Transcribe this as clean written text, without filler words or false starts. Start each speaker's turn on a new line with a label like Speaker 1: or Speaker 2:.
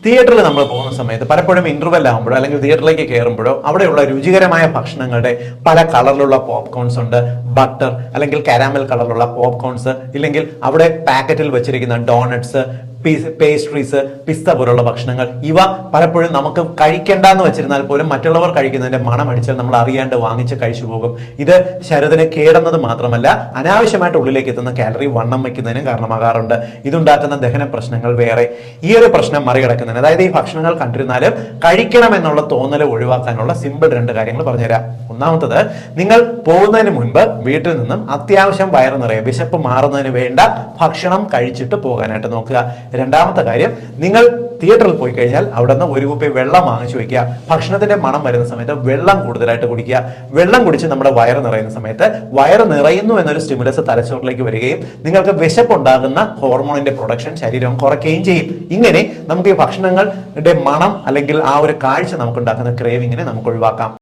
Speaker 1: തിയേറ്ററിൽ നമ്മൾ പോകുന്ന സമയത്ത് പലപ്പോഴും ഇന്റർവെൽ ആകുമ്പോഴോ അല്ലെങ്കിൽ തിയേറ്ററിലേക്ക് കയറുമ്പോഴോ അവിടെയുള്ള രുചികരമായ ഭക്ഷണങ്ങളുടെ പല കളറിലുള്ള പോപ്കോൺസ് ഉണ്ട്, ബട്ടർ അല്ലെങ്കിൽ കാരാമൽ കളറിലുള്ള പോപ്കോൺസ്, ഇല്ലെങ്കിൽ അവിടെ പാക്കറ്റിൽ വെച്ചിരിക്കുന്ന ഡോണറ്റ്സ്, പേസ്ട്രീസ്, പിസ്ത പോലുള്ള ഭക്ഷണങ്ങൾ, ഇവ പലപ്പോഴും നമുക്ക് കഴിക്കേണ്ടെന്ന് വെച്ചിരുന്നാൽ പോലും മറ്റുള്ളവർ കഴിക്കുന്നതിന്റെ മണം അടിച്ചാൽ നമ്മൾ അറിയാണ്ട് വാങ്ങിച്ച് കഴിച്ചു പോകും. ഇത് ശരീരത്തിന് കേടുന്നത് മാത്രമല്ല അനാവശ്യമായിട്ട് ഉള്ളിലേക്ക് എത്തുന്ന കാലറി വണ്ണം വയ്ക്കുന്നതിനും കാരണമാകാറുണ്ട്. ഇതുണ്ടാക്കുന്ന ദഹന പ്രശ്നങ്ങൾ വേറെ. ഈ ഒരു പ്രശ്നം മറികടക്കുന്നതിന്, അതായത് ഈ ഭക്ഷണങ്ങൾ കണ്ടിരുന്നാലും കഴിക്കണം എന്നുള്ള തോന്നൽ ഒഴിവാക്കാനുള്ള സിമ്പിൾ 2 കാര്യങ്ങൾ പറഞ്ഞുതരാം. ഒന്നാമത്തത്, നിങ്ങൾ പോകുന്നതിന് മുൻപ് വീട്ടിൽ നിന്നും അത്യാവശ്യം വയറ് നിറയെ വിശപ്പ് മാറുന്നതിന് വേണ്ട ഭക്ഷണം കഴിച്ചിട്ട് പോകാനായിട്ട് നോക്കുക. രണ്ടാമത്തെ കാര്യം, നിങ്ങൾ തിയേറ്ററിൽ പോയി കഴിഞ്ഞാൽ അവിടെ നിന്ന് 1 കുപ്പി വെള്ളം വാങ്ങിച്ചു വെക്കുക. ഭക്ഷണത്തിന്റെ മണം വരുന്ന സമയത്ത് വെള്ളം കൂടുതലായിട്ട് കുടിക്കുക. വെള്ളം കുടിച്ച് നമ്മുടെ വയറ് നിറയുന്ന സമയത്ത് വയറ് നിറയുന്നു എന്നൊരു സ്റ്റിമുലസ് തലച്ചോറിലേക്ക് വരികയും നിങ്ങൾക്ക് വിശപ്പുണ്ടാകുന്ന ഹോർമോണിന്റെ പ്രൊഡക്ഷൻ ശരീരം കുറയ്ക്കുകയും ചെയ്യും. ഇങ്ങനെ നമുക്ക് ഈ ഭക്ഷണങ്ങളുടെ മണം അല്ലെങ്കിൽ ആ ഒരു കാഴ്ച നമുക്കുണ്ടാക്കുന്ന ക്രേവിങ്ങിനെ നമുക്ക് ഒഴിവാക്കാം.